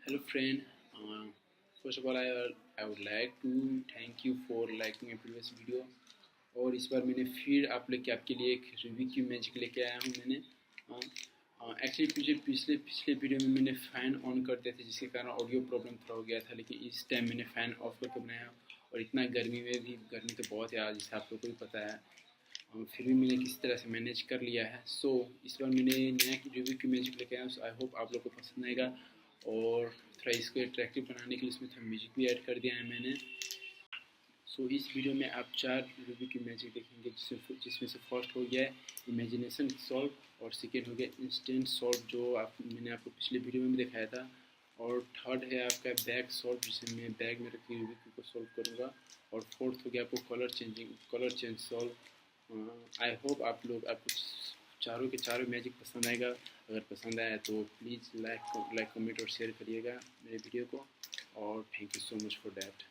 Hello friend, first of all I would like to thank you for liking my previous video। और इस बार मैंने फिर आपके लिए एक रूबिक क्यूब मैजिक लेके आया हूँ। मैंने एक्चुअली पिछले वीडियो में मैंने फ़ैन ऑन कर दिया था, जिसके कारण ऑडियो प्रॉब्लम थोड़ा हो गया था, लेकिन इस टाइम मैंने फ़ैन ऑफ करके बनाया। और इतना गर्मी में भी, गर्मी तो बहुत है आज, जिससे आप लोगों को भी पता है, फिर भी मैंने किसी तरह से मैनेज कर लिया है। सो इस बार मैंने नया रूबिक क्यूब मैजिक लेके आया हूँ। आई होप आप लोग को पसंद आएगा। और थोड़ा इसको अट्रैक्टिव बनाने के लिए इसमें थोड़ा म्यूजिक भी ऐड कर दिया है मैंने। सो इस वीडियो में आप 4 रूबिक क्यूब मैजिक देखेंगे, जिसमें से फर्स्ट हो गया है इमेजिनेशन सॉल्व, और सेकेंड हो गया इंस्टेंट सॉल्व, जो मैंने आपको पिछले वीडियो में भी दिखाया था। और थर्ड है आपका बैग सॉल्व, जिसे मैं बैग में रख के रूबिक क्यूब को सॉल्व करूँगा। और फोर्थ हो गया आपको colour change solve. I hope आपको चारों के चारों मैजिक पसंद आएगा। अगर पसंद आया तो प्लीज़ लाइक कमेंट और शेयर करिएगा मेरे वीडियो को। और thank you so much for that.